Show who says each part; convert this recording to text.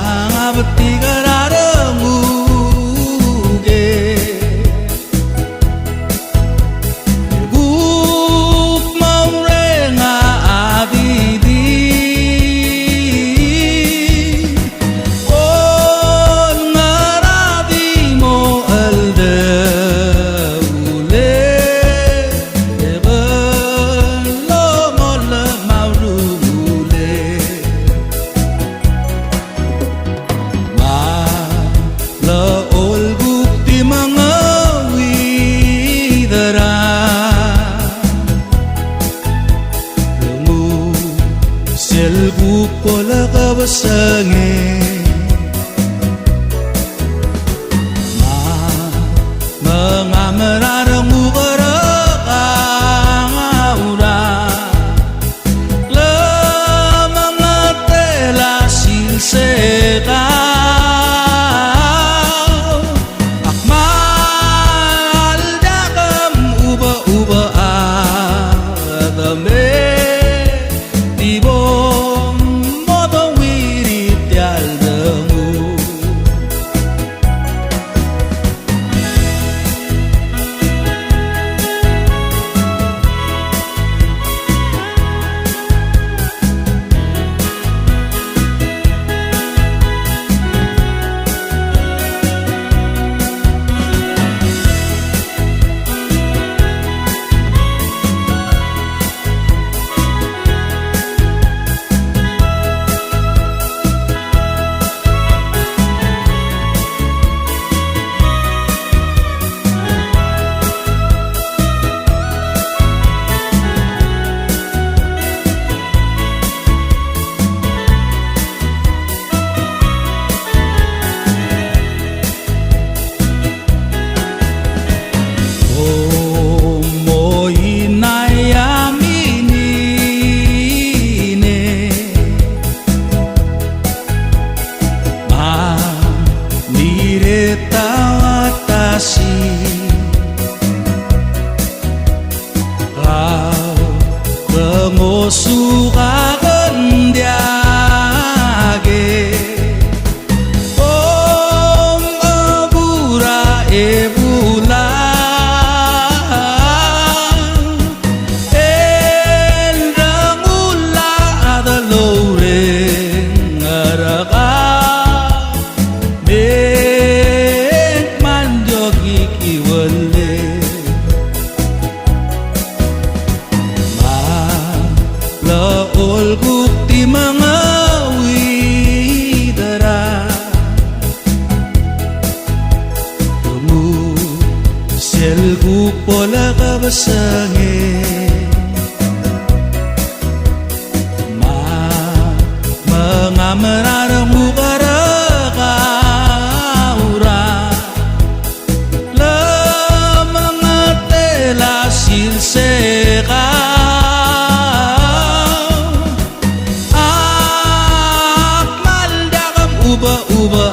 Speaker 1: abtiga raranguge guk maurenga adidi on ngaradi mo alde ule eben lo mol maulule ma la ol guk ti mga widara lemu sel guk pola kabasange mga mararang ukara kaura lamang na tela silseka akmal dakam uba adame tibong modong wirit yaldamu suka kendiage om abura ebula endangula adalore ngaraga mek manjogi kiwale laol guk ti mga widara tumu sel guk pola kabasange mga mararang ukara kaura lamang na tela silseka uba